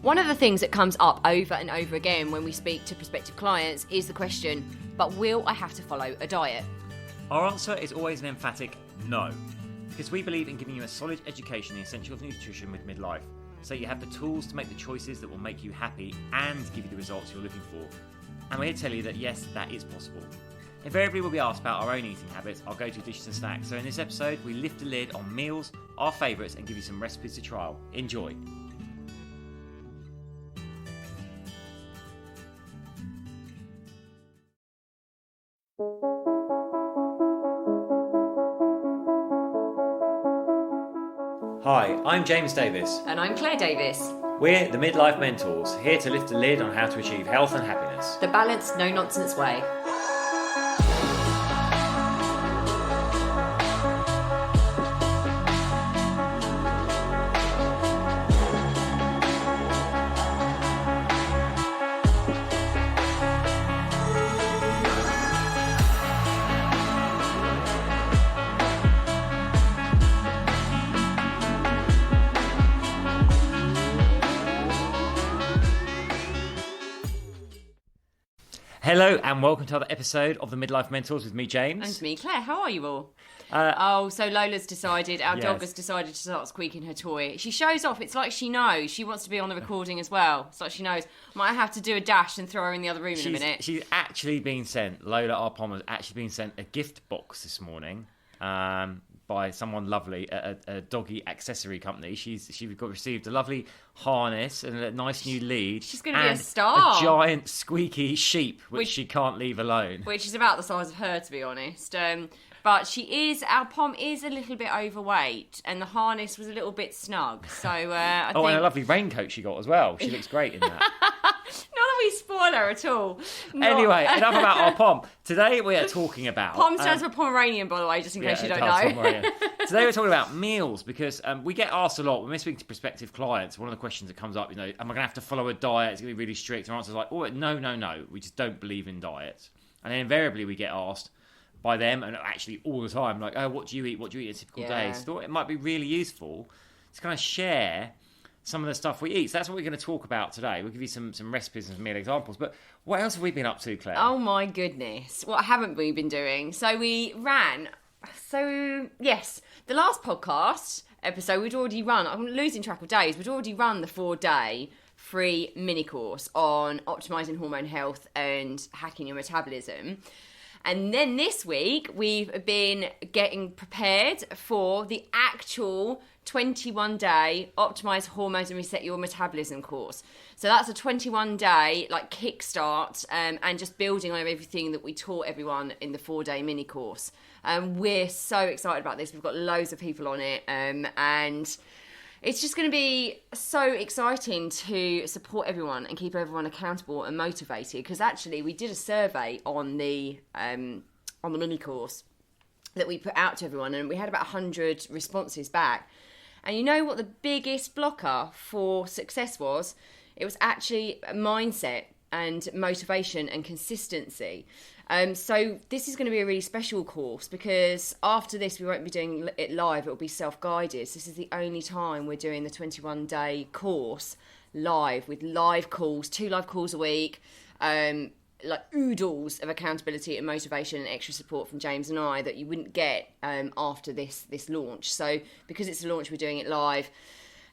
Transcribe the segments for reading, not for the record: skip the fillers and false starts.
One of the things that comes up over and over again when we speak to prospective clients is the question, but will I have to follow a diet? Our answer is always an emphatic no, because we believe in giving you a solid education in the essentials of nutrition with Midlife, so you have the tools to make the choices that will make you happy and give you the results you're looking for. And we're here to tell you that yes, that is possible. Invariably, we'll be asked about our own eating habits, our go-to dishes and snacks. So in this episode, we lift the lid on meals, our favourites, and give you some recipes to trial. Enjoy. Hi, I'm James Davis. And I'm Claire Davis. We're the Midlife Mentors, here to lift the lid on how to achieve health and happiness. The balanced, no-nonsense way. Hello and welcome to another episode of the Midlife Mentors with me, James. And me, Claire. How are you all? So Lola's decided, our dog has decided to start squeaking her toy. She shows off. It's like she knows. She wants to be on the recording as well. It's like she knows. Might have to do a dash and throw her in the other room in a minute. She's actually been sent, Lola, our pom, has actually been sent a gift box this morning by someone lovely at a doggy accessory company. She received a lovely harness and a nice new lead. She's going to be a star. A giant squeaky sheep, which she can't leave alone. Which is about the size of her, to be honest. But our pom is a little bit overweight, and the harness was a little bit snug. So I think... and a lovely raincoat she got as well. She looks great in that. Not that we spoil her at all. Anyway, enough about our pom. Today we are talking about... Pom stands for Pomeranian, by the way, just in case you don't know. Today we're talking about meals, because we get asked a lot when we're speaking to prospective clients. One of the questions that comes up, am I going to have to follow a diet? It's going to be really strict. Our answer's like, no. We just don't believe in diets. And then invariably we get asked by them, and actually all the time, like, oh, what do you eat? What do you eat in a typical day? So I thought it might be really useful to kind of share some of the stuff we eat. So that's what we're going to talk about today. We'll give you some recipes and some meal examples. But what else have we been up to, Claire? Oh my goodness. What haven't we been doing? So we ran. So, yes, the last podcast episode, we'd already run. I'm losing track of days. We'd already run the 4-day free mini course on optimising hormone health and hacking your metabolism. And then this week, we've been getting prepared for the actual 21-day Optimise Hormones and Reset Your Metabolism course. So that's a 21-day kickstart and just building on everything that we taught everyone in the 4-day mini course. We're so excited about this. We've got loads of people on it, and it's just going to be so exciting to support everyone and keep everyone accountable and motivated, because actually we did a survey on the mini course that we put out to everyone, and we had about 100 responses back. And you know what the biggest blocker for success was? It was actually mindset and motivation and consistency. So this is going to be a really special course, because after this we won't be doing it live, it will be self-guided. So this is the only time we're doing the 21-day course live, with live calls, 2 live calls a week, like oodles of accountability and motivation and extra support from James and I that you wouldn't get after this launch. So because it's a launch, we're doing it live.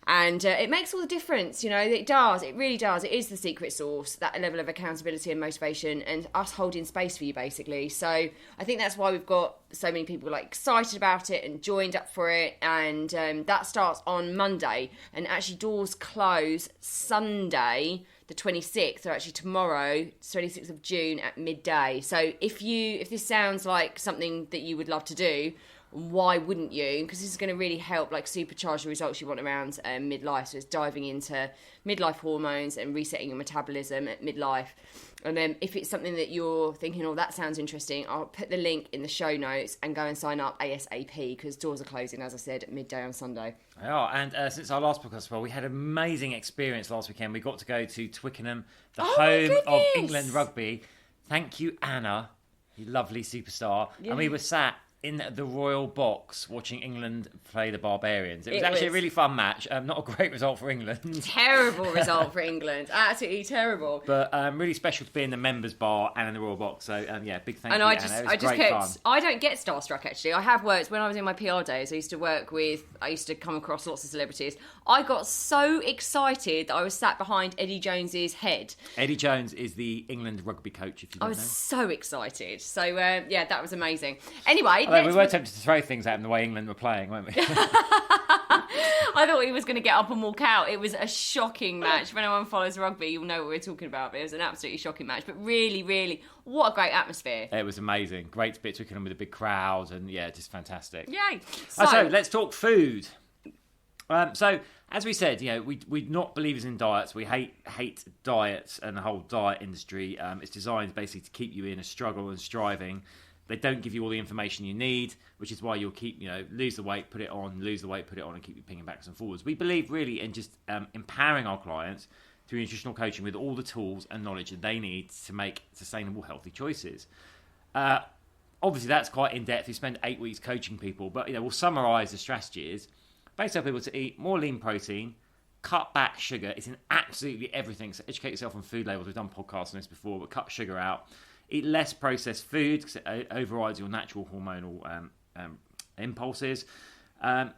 And it makes all the difference, it does, it really does. It is the secret sauce, that level of accountability and motivation, and us holding space for you, basically. So I think that's why we've got so many people excited about it and joined up for it. And that starts on Monday, and actually doors close Sunday, the 26th, or actually tomorrow, 26th of June at midday. So if this sounds like something that you would love to do, why wouldn't you? Because this is going to really help supercharge the results you want around midlife. So it's diving into midlife hormones and resetting your metabolism at midlife. And then if it's something that you're thinking, oh, that sounds interesting, I'll put the link in the show notes and go and sign up ASAP, because doors are closing, as I said, at midday on Sunday. They are. And since our last podcast, we had an amazing experience last weekend. We got to go to Twickenham, the home of England rugby. Thank you, Anna, you lovely superstar. Yeah. And we were sat in the royal box watching England play the Barbarians. It was actually a really fun match. Not a great result for England. Terrible result for England. Absolutely terrible. But really special to be in the members' bar and in the royal box. So yeah, big thank you. And I just kept. I don't get starstruck actually. I have worked when I was in my PR days. I used to come across lots of celebrities. I got so excited that I was sat behind Eddie Jones's head. Eddie Jones is the England rugby coach. If you don't know. I was so excited. So yeah, that was amazing. Anyway. We were tempted to throw things at him the way England were playing, weren't we? I thought he was going to get up and walk out. It was a shocking match. If anyone follows rugby, you'll know what we're talking about. But it was an absolutely shocking match. But really, really, what a great atmosphere. It was amazing. Great bit Twickenham with a big crowd and, yeah, just fantastic. Yay. So let's talk food. So, as we said, we're not believers in diets. We hate diets and the whole diet industry. It's designed basically to keep you in a struggle and striving. They don't give you all the information you need, which is why you'll keep, lose the weight, put it on, lose the weight, put it on, and keep you pinging backwards and forwards. We believe really in just empowering our clients through nutritional coaching with all the tools and knowledge that they need to make sustainable, healthy choices. Obviously, that's quite in-depth. We spend 8 weeks coaching people, but we'll summarise the strategies. Basically, tell people to eat more lean protein, cut back sugar. It's in absolutely everything. So educate yourself on food labels. We've done podcasts on this before, but cut sugar out. Eat less processed food because it overrides your natural hormonal impulses.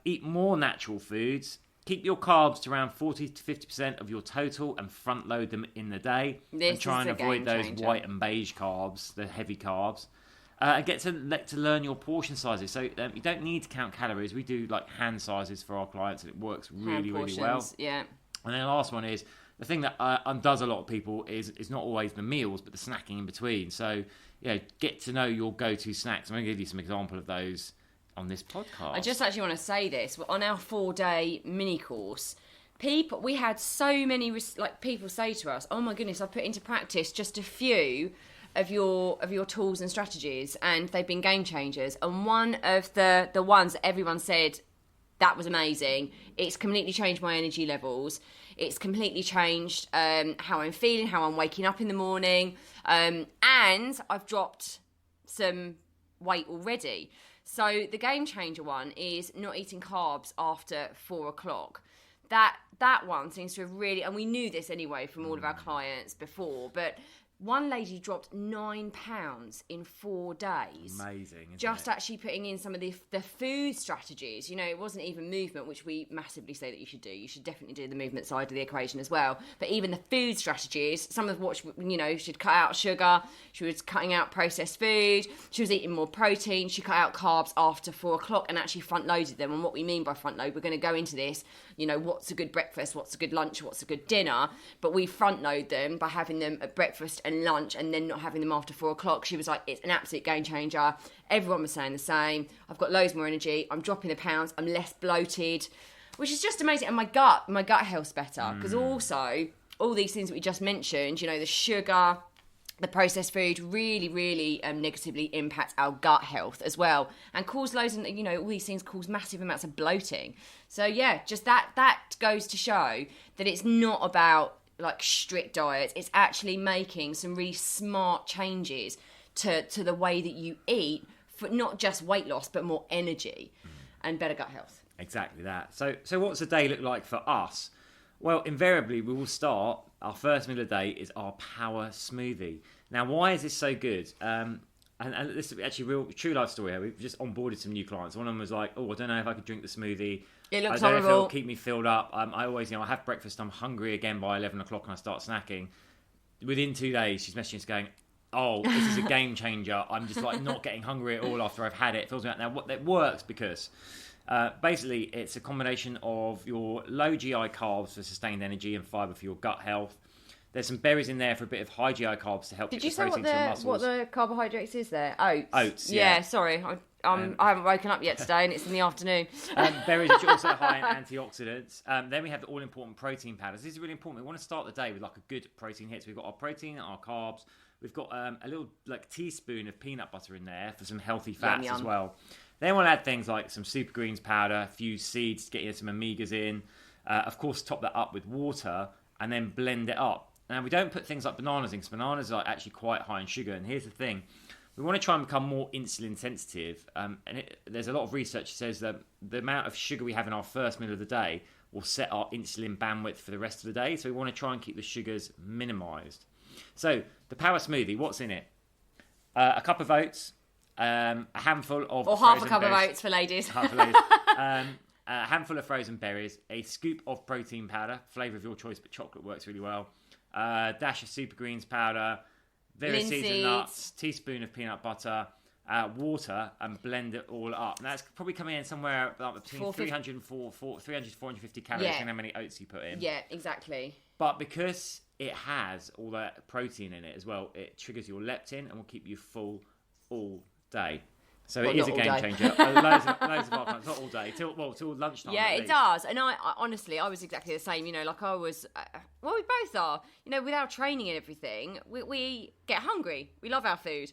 Eat more natural foods. Keep your carbs to around 40 to 50% of your total and front load them in the day. And try and avoid those white and beige carbs, the heavy carbs. And get to learn your portion sizes. So you don't need to count calories. We do like hand sizes for our clients and it works really, really well. Yeah. And then the last one is, the thing that undoes a lot of people is not always the meals, but the snacking in between. So, get to know your go-to snacks. I'm going to give you some example of those on this podcast. I just actually want to say this. On our 4-day mini course, we had so many people say to us, "Oh my goodness, I've put into practice just a few of your tools and strategies, and they've been game changers." And one of the ones that everyone said that was amazing. It's completely changed my energy levels. It's completely changed how I'm feeling, how I'm waking up in the morning. And I've dropped some weight already. So the game changer one is not eating carbs after 4 o'clock. That one seems to have really, and we knew this anyway from all of our clients before, but one lady dropped 9 pounds in 4 days. Amazing, isn't Just it? actually putting in some of the food strategies. It wasn't even movement, which we massively say that you should do. You should definitely do the movement side of the equation as well. But even the food strategies, some of what, she'd cut out sugar. She was cutting out processed food. She was eating more protein. She cut out carbs after 4 o'clock and actually front loaded them. And what we mean by front load, we're going to go into this, what's a good breakfast, what's a good lunch, what's a good dinner. But we front load them by having them at breakfast and lunch and then not having them after 4 o'clock. She was like, it's an absolute game changer. Everyone was saying the same. I've got loads more energy. I'm dropping the pounds. I'm less bloated, which is just amazing. And my gut health's better because also all these things that we just mentioned, the sugar, the processed food really, really negatively impact our gut health as well and cause loads of, all these things cause massive amounts of bloating. So yeah, just that goes to show that it's not about strict diets. It's actually making some really smart changes to the way that you eat for not just weight loss, but more energy and better gut health. Exactly that. So what's the day look like for us? Well, invariably, we will start, our first meal of the day is our power smoothie. Now, why is this so good? And this is actually a real true life story here. We've just onboarded some new clients. One of them was like, I don't know if I could drink the smoothie. It looks I don't horrible. know if it'll keep me filled up. I always, I have breakfast, I'm hungry again by 11 o'clock and I start snacking. Within 2 days, she's messaging us going, this is a game changer. I'm just not getting hungry at all after I've had it. It feels like, now what that works because basically it's a combination of your low GI carbs for sustained energy and fibre for your gut health. There's some berries in there for a bit of high GI carbs to help get the protein to your muscles. What the carbohydrates is there? Oats. Oats, yeah. Sorry. I haven't woken up yet today and it's in the afternoon. Berries are also high in antioxidants. Then we have the all-important protein powders. This is really important. We want to start the day with a good protein hit. So we've got our protein, our carbs. We've got a little teaspoon of peanut butter in there for some healthy fats as well. Then we'll add things like some super greens powder, a few seeds to get you some omegas in. Of course, top that up with water and then blend it up. Now, we don't put things like bananas in because bananas are actually quite high in sugar. And here's the thing. we want to try and become more insulin sensitive. There's a lot of research that says that the amount of sugar we have in our first meal of the day will set our insulin bandwidth for the rest of the day. So we want to try and keep the sugars minimised. So the power smoothie, what's in it? A cup of oats, a handful of or half a cup of oats for ladies. Half a ladies. A handful of frozen berries, a scoop of protein powder, flavour of your choice, but chocolate works really well. Dash of super greens powder, various seeds and nuts, teaspoon of peanut butter, water, and blend it all up. And that's probably coming in somewhere between 300 to 450 calories, depending on how many oats you put in. Yeah, exactly. But because it has all that protein in it as well, it triggers your leptin and will keep you full all day. So it is a game changer. Loads of our clients, not all day, till lunchtime. Yeah, it does. And I honestly, I was exactly the same. You know, like I was. Well, we both are. You know, with our training and everything, we get hungry. We love our food.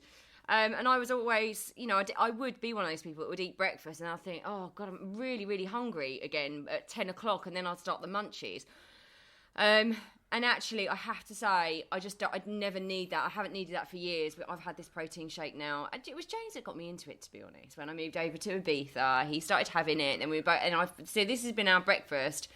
And I was always, you know, I would be one of those people that would eat breakfast, and I'd think, oh God, I'm really, really hungry again at 10 o'clock, and then I'd start the munchies. And actually, I have to say, I'd never need that. I haven't needed that for years, but I've had this protein shake now. It was James that got me into it, to be honest. When I moved over to Ibiza, he started having it, and we both. And so this has been our breakfast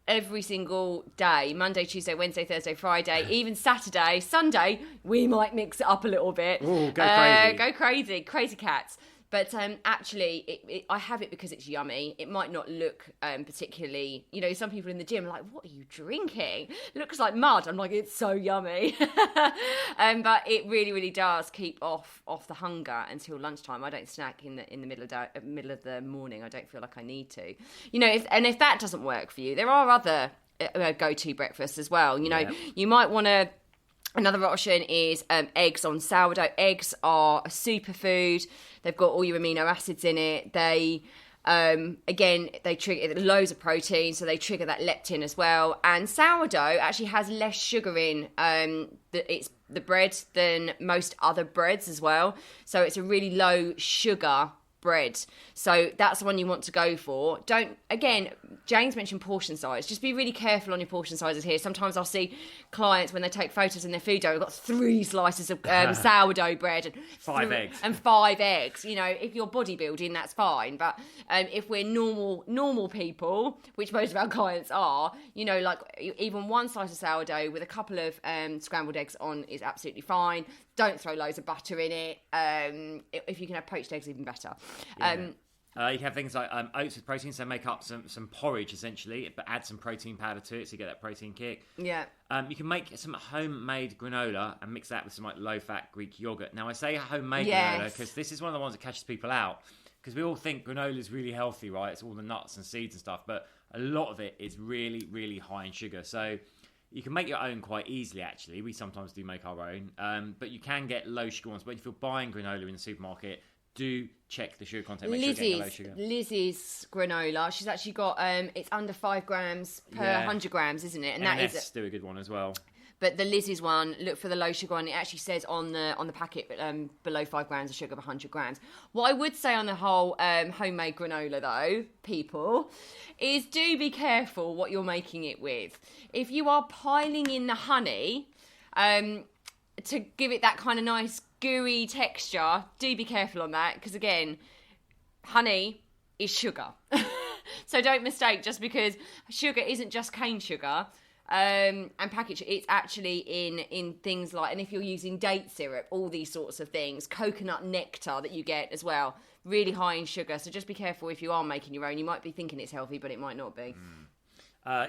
every single day: Monday, Tuesday, Wednesday, Thursday, Friday, even Saturday, Sunday. We might mix it up a little bit. Ooh, go crazy, crazy cats. But actually, I have it because it's yummy. It might not look particularly, you know, some people in the gym are like, what are you drinking? It looks like mud. I'm like, it's so yummy. But it really, really does keep off the hunger until lunchtime. I don't snack in the middle of the morning. I don't feel like I need to. You know, if that doesn't work for you, there are other go-to breakfasts as well. You know, you might want to. Another option is eggs on sourdough. Eggs are a superfood. They've got all your amino acids in it. They, again, they trigger loads of protein, so they trigger that leptin as well. And sourdough actually has less sugar in the bread than most other breads as well. So it's a really low sugar bread. So that's the one you want to go for. James mentioned portion size. Just be really careful on your portion sizes here. Sometimes I'll see clients when they take photos in their food dough, we've got 3 slices of sourdough bread and 5 eggs. And 5 eggs. You know, if you're bodybuilding, that's fine. But if we're normal people, which most of our clients are, you know, like even 1 slice of sourdough with a couple of scrambled eggs on is absolutely fine. Don't throw loads of butter in it. If you can have poached eggs, even better. You can have things like oats with protein, so make up some porridge essentially, but add some protein powder to it so you get that protein kick. Yeah. You can make some homemade granola and mix that with some like low-fat Greek yogurt. Now I say homemade granola because this is one of the ones that catches people out, because we all think granola is really healthy, right? It's all the nuts and seeds and stuff, but a lot of it is really, really high in sugar. So you can make your own quite easily, actually. We sometimes do make our own, but you can get low sugar ones. But if you're buying granola in the supermarket, do check the sugar content. Make sure you're getting low sugar. Lizzie's granola, she's actually got it's under 5 grams per 100 grams, isn't it? And that is do a good one as well. But the Lizzie's one, look for the low sugar one. It actually says on the packet below 5 grams of sugar per 100 grams. What I would say on the whole homemade granola, though, people, is do be careful what you're making it with. If you are piling in the honey to give it that kind of nice gooey texture, do be careful on that, because again, honey is sugar. So don't mistake, just because sugar isn't just cane sugar and package, it's actually in things like, and if you're using date syrup, all these sorts of things, coconut nectar that you get as well, really high in sugar. So just be careful if you are making your own. You might be thinking it's healthy, but it might not be.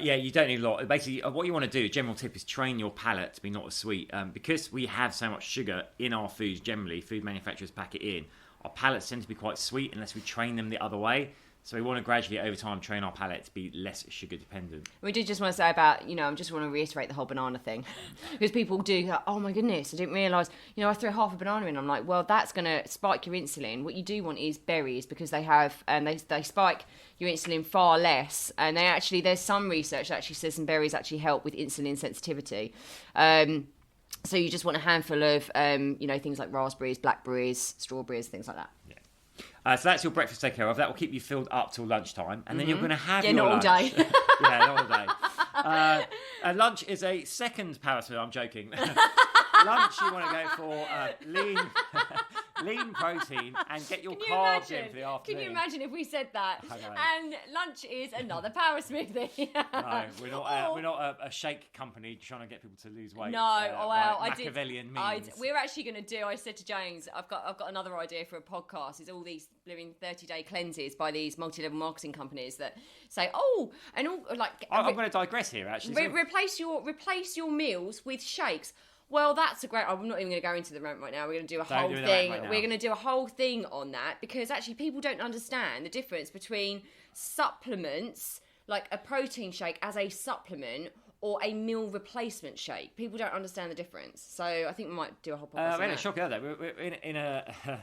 You don't need a lot. Basically, what you want to do, general tip, is train your palate to be not as sweet. Because we have so much sugar in our foods, generally, food manufacturers pack it in, our palates tend to be quite sweet unless we train them the other way. So we want to gradually, over time, train our palate to be less sugar dependent. We did just want to say about, I just want to reiterate the whole banana thing. Because people do go, oh my goodness, I didn't realise, I threw half a banana in. I'm like, well, that's going to spike your insulin. What you do want is berries, because they have, they spike your insulin far less. And there's some research that actually says some berries actually help with insulin sensitivity. So you just want a handful of, things like raspberries, blackberries, strawberries, things like that. Yeah. So that's your breakfast to take care of. That will keep you filled up till lunchtime. And then you're going to have your lunch. Not all day. Not all day. And lunch is a second power smoothie. I'm joking. Lunch, you want to go for lean protein and get your Can you carbs imagine? in for the afternoon. Can you imagine if we said that? I know. And lunch is another power smoothie. No, we're not a shake company trying to get people to lose weight. No, well, I did. Machiavellian means. We're actually going to do. I said to James, I've got another idea for a podcast. Is all these living 30-day cleanses by these multi-level marketing companies that say, I'm going to digress here. Actually, replace your meals with shakes. Well, that's a great. I'm not even going to go into the rant right now. We're going to do a whole thing. We're going to do a whole thing on that because actually people don't understand the difference between supplements, like a protein shake as a supplement, or a meal replacement shake. People don't understand the difference. So I think we might do a whole podcast on that. Shock out there. We're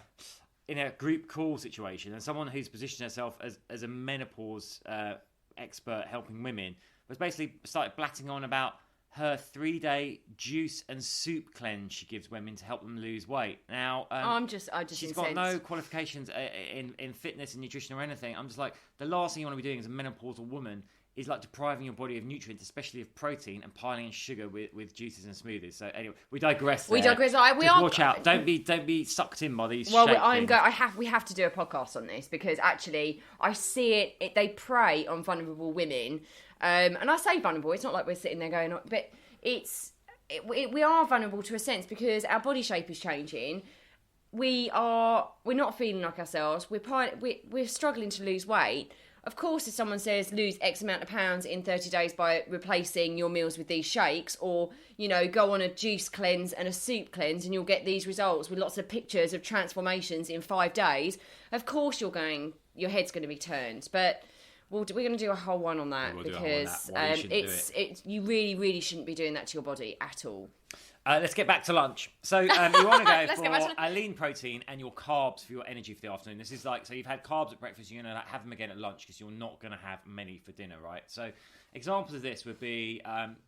in a group call situation, and someone who's positioned herself as a menopause expert helping women was basically started blatting on about her 3-day juice and soup cleanse she gives women to help them lose weight. Now, she's incensed. got no qualifications in fitness and nutrition or anything. I'm just like, the last thing you want to be doing as a menopausal woman is like depriving your body of nutrients, especially of protein, and piling in sugar with juices and smoothies. So anyway, we digress. Watch out! Don't be sucked in by these. Well, we have to do a podcast on this because actually I see it. They prey on vulnerable women, and I say vulnerable. It's not like we're sitting there going, but we are vulnerable to a sense because our body shape is changing. We're not feeling like ourselves. We're struggling to lose weight. Of course, if someone says lose X amount of pounds in 30 days by replacing your meals with these shakes, or, go on a juice cleanse and a soup cleanse and you'll get these results with lots of pictures of transformations in 5 days, of course your head's going to be turned. But we're going to do a whole one on that because you really, really shouldn't be doing that to your body at all. Let's get back to lunch. So you want to go for a lean protein and your carbs for your energy for the afternoon. This is so you've had carbs at breakfast, you're going to have them again at lunch because you're not going to have many for dinner, right? So examples of this would be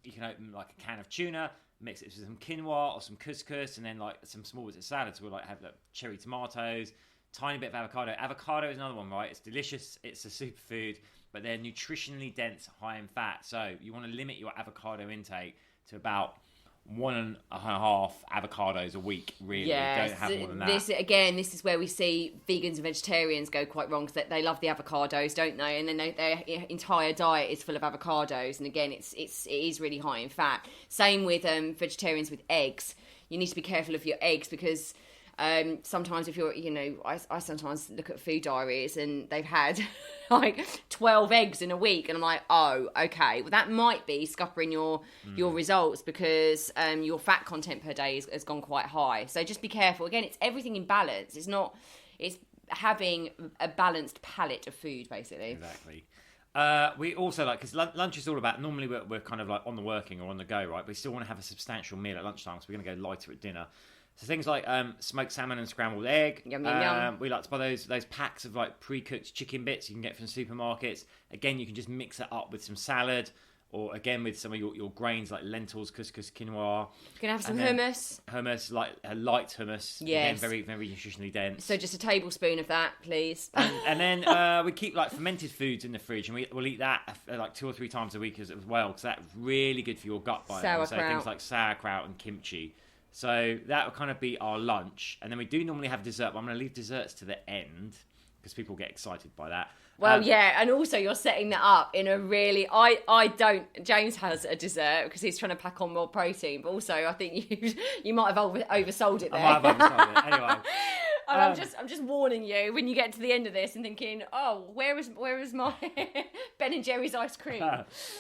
you can open like a can of tuna, mix it with some quinoa or some couscous, and then like some small bits of salad. So we'll like have cherry tomatoes, tiny bit of avocado. Avocado is another one, right? It's delicious. It's a superfood, but they're nutritionally dense, high in fat. So you want to limit your avocado intake to about 1.5 avocados a week, really. Yeah, don't have more than that. This is where we see vegans and vegetarians go quite wrong because they love the avocados, don't they? And then their entire diet is full of avocados. And again, it is really high in fat. Same with vegetarians with eggs. You need to be careful of your eggs because sometimes if you're, I sometimes look at food diaries and they've had like 12 eggs in a week and I'm like, oh, okay. Well, that might be scuppering your results because your fat content per day has gone quite high. So just be careful. Again, it's everything in balance. It's having a balanced palette of food, basically. Exactly. We also because lunch is all about, normally we're kind of like on the working or on the go, right? But we still want to have a substantial meal at lunchtime, so we're going to go lighter at dinner. So things like smoked salmon and scrambled egg. Yum, yum, yum. We like to buy those packs of like pre-cooked chicken bits you can get from supermarkets. Again, you can just mix it up with some salad, or again with some of your grains like lentils, couscous, quinoa. You can have some hummus. Hummus, like a light hummus. Yes. Again, very, very nutritionally dense. So just a tablespoon of that, please. And then we keep like fermented foods in the fridge, and we'll eat that like 2 or 3 times a week as well, because that's really good for your gut biome. Sauerkraut. So things like sauerkraut and kimchi. So that will kind of be our lunch. And then we do normally have dessert, but I'm going to leave desserts to the end because people get excited by that. Well, yeah, and also you're setting that up in a really... I don't... James has a dessert because he's trying to pack on more protein, but also I think you might have oversold it there. I might have oversold it. Anyway. And I'm just warning you when you get to the end of this and thinking, oh, where is my Ben and Jerry's ice cream?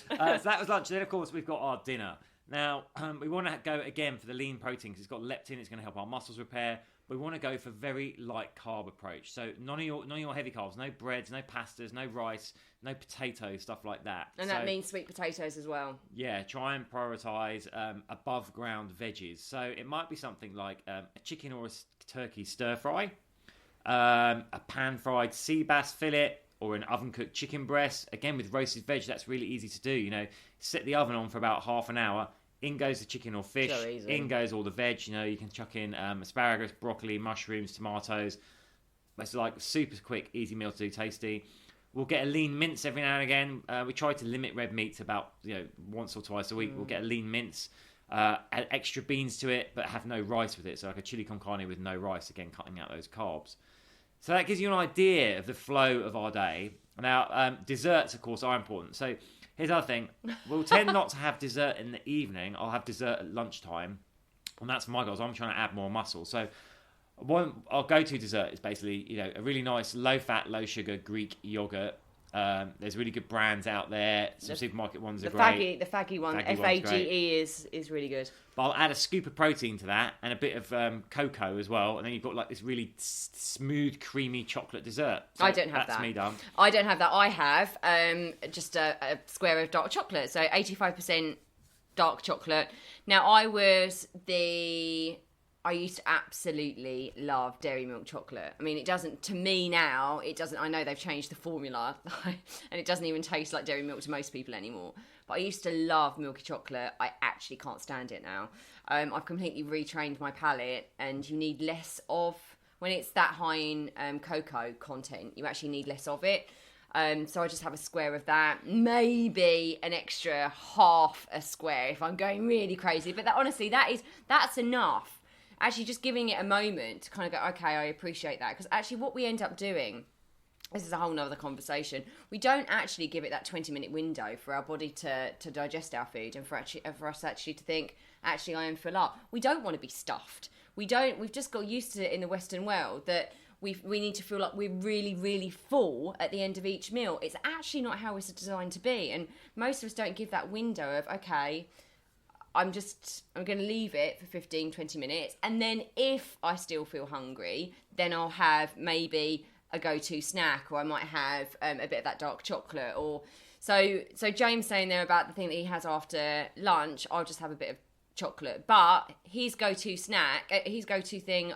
So that was lunch. Then, of course, we've got our dinner. Now, we want to go again for the lean protein because it's got leptin. It's going to help our muscles repair. But we want to go for very light carb approach. So none of your heavy carbs, no breads, no pastas, no rice, no potatoes, stuff like that. And that means sweet potatoes as well. Yeah, try and prioritise above ground veggies. So it might be something like a chicken or a turkey stir fry, a pan fried sea bass fillet, or an oven cooked chicken breast. Again, with roasted veg, that's really easy to do. Set the oven on for about half an hour. In goes the chicken or fish. So easy. In goes all the veg. You can chuck in asparagus, broccoli, mushrooms, tomatoes. It's like super quick, easy meal to do, tasty. We'll get a lean mince every now and again. We try to limit red meat to about once or twice a week. We'll get a lean mince. Add extra beans to it, but have no rice with it. So like a chili con carne with no rice, again, cutting out those carbs. So that gives you an idea of the flow of our day. Now, desserts, of course, are important. So here's the other thing. We'll tend not to have dessert in the evening. I'll have dessert at lunchtime. And that's my goal. I'm trying to add more muscle. So our go-to dessert is basically, a really nice low-fat, low-sugar Greek yogurt. There's really good brands out there. Some supermarket ones are great. The faggy one, Fage is really good. But I'll add a scoop of protein to that and a bit of cocoa as well, and then you've got like this really smooth, creamy chocolate dessert. So I don't have that. That's me done. I don't have that. I have just a square of dark chocolate, so 85% dark chocolate. Now I used to absolutely love dairy milk chocolate. I mean, it doesn't, to me now, it doesn't, I know they've changed the formula and it doesn't even taste like dairy milk to most people anymore. But I used to love milky chocolate. I actually can't stand it now. I've completely retrained my palate, and you need less of, when it's that high in cocoa content, you actually need less of it. So I just have a square of that, maybe an extra half a square if I'm going really crazy. But honestly, that's enough. Actually, just giving it a moment to kind of go, okay, I appreciate that. Because actually what we end up doing, this is a whole nother conversation, we don't actually give it that 20-minute window for our body to digest our food and for us actually to think, actually, I am full up. We don't want to be stuffed. We've just got used to it in the Western world that we need to feel like we're really, really full at the end of each meal. It's actually not how it's designed to be. And most of us don't give that window of, okay, I'm going to leave it for 15, 20 minutes. And then if I still feel hungry, then I'll have maybe a go-to snack, or I might have a bit of that dark chocolate. Or so James saying there about the thing that he has after lunch, I'll just have a bit of chocolate. But his go-to snack, his go-to thing,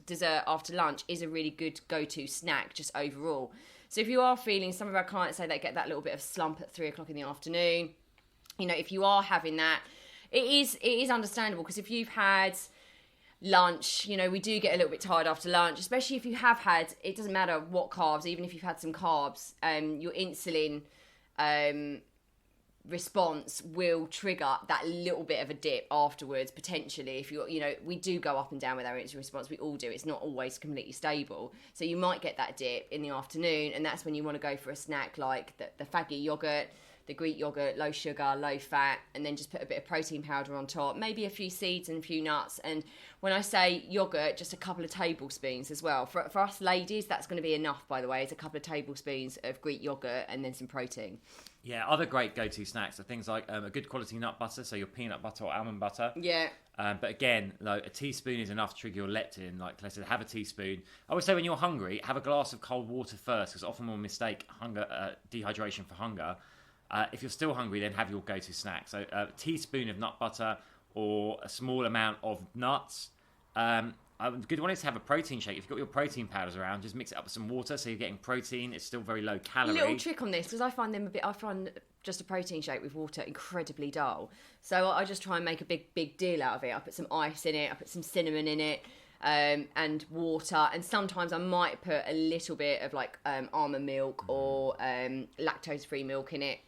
dessert after lunch is a really good go-to snack just overall. So if you are feeling, some of our clients say they get that little bit of slump at 3 o'clock in the afternoon, if you are having that, it is understandable, because if you've had lunch, we do get a little bit tired after lunch, especially if you have had, it doesn't matter what carbs, even if you've had some carbs, your insulin response will trigger that little bit of a dip afterwards, potentially. If we do go up and down with our insulin response, we all do. It's not always completely stable. So you might get that dip in the afternoon, and that's when you want to go for a snack like the faggy yogurt, the Greek yogurt, low sugar, low fat, and then just put a bit of protein powder on top, maybe a few seeds and a few nuts. And when I say yogurt, just a couple of tablespoons as well. For us ladies, that's going to be enough, by the way. It's a couple of tablespoons of Greek yogurt and then some protein. Yeah, other great go-to snacks are things like a good quality nut butter, so your peanut butter or almond butter. Yeah. But again, a teaspoon is enough to trigger your leptin. Like I said, have a teaspoon. I would say when you're hungry, have a glass of cold water first, because often we'll mistake dehydration for hunger. If you're still hungry, then have your go-to snack. So a teaspoon of nut butter or a small amount of nuts. A good one is to have a protein shake. If you've got your protein powders around, just mix it up with some water so you're getting protein. It's still very low calorie. Little trick on this, because I find just a protein shake with water incredibly dull. So I just try and make a big deal out of it. I put some ice in it, I put some cinnamon in it, and water, and sometimes I might put a little bit of almond milk or lactose-free milk in it,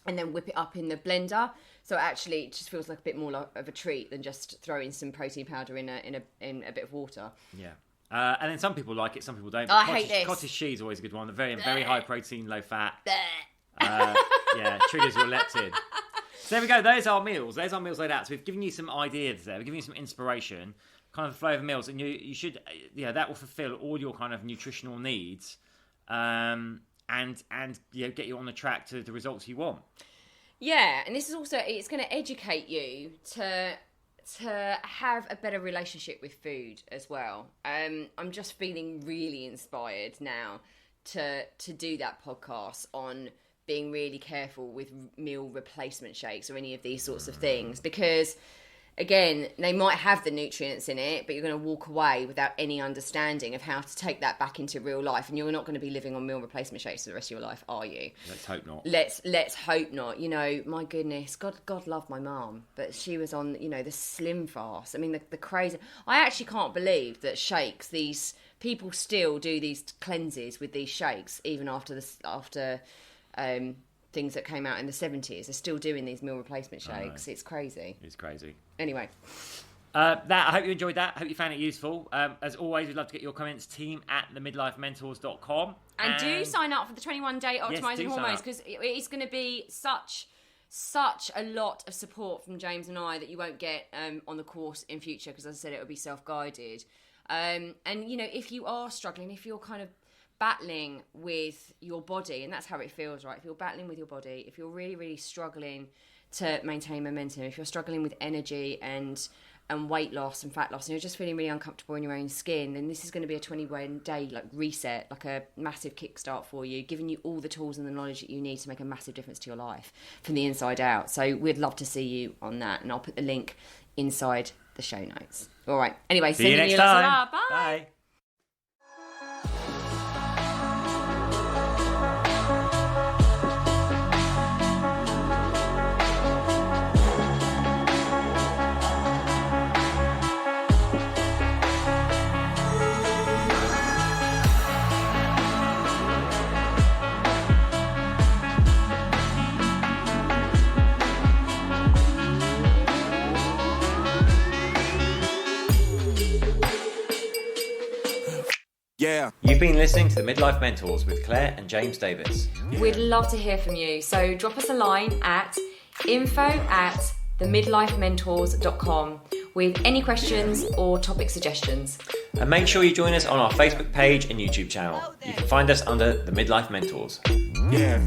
and then whip it up in the blender. So actually, it just feels like a bit more of a treat than just throwing some protein powder in a bit of water. Yeah. And then some people like it, some people don't. I hate this. Cottage cheese is always a good one. Very high protein, low fat. Triggers your leptin. So there we go. There's our meals. There's our meals laid out. So we've given you some ideas there. We've given you some inspiration, kind of the flow of meals, and you should, that will fulfill all your kind of nutritional needs. And get you on the track to the results you want. Yeah, and this is also, it's going to educate you to have a better relationship with food as well. I'm just feeling really inspired now to do that podcast on being really careful with meal replacement shakes or any of these sorts of things, because again, they might have the nutrients in it, but you're going to walk away without any understanding of how to take that back into real life. And you're not going to be living on meal replacement shakes for the rest of your life, are you? Let's hope not. Let's hope not. My goodness, God love my mum, but she was on, the slim fast. I mean, the crazy. I actually can't believe that shakes, these people still do these cleanses with these shakes, even after things that came out in the 70s. They're still doing these meal replacement shakes. It's crazy. It's crazy. Anyway. I hope you enjoyed that. I hope you found it useful. As always, we'd love to get your comments. team@themidlifementors.com. And do sign up for the 21-day optimizing do sign hormones, up. because it's going to be such a lot of support from James and I that you won't get on the course in future, because as I said, it will be self-guided. And, you know, if you are struggling, if you're kind of battling with your body, and that's how it feels, right? If you're battling with your body, if you're really, really struggling to maintain momentum, if you're struggling with energy and weight loss and fat loss, and you're just feeling really uncomfortable in your own skin, then this is going to be a 21-day like reset, like a massive kickstart for you, giving you all the tools and the knowledge that you need to make a massive difference to your life from the inside out. So we'd love to see you on that, and I'll put the link inside the show notes. All right. Anyway, see you next time. Bye. Bye. Yeah. You've been listening to the Midlife Mentors with Claire and James Davis. We'd love to hear from you. So drop us a line at info@themidlifementors.com with any questions or topic suggestions. And make sure you join us on our Facebook page and YouTube channel. You can find us under the Midlife Mentors. Yeah.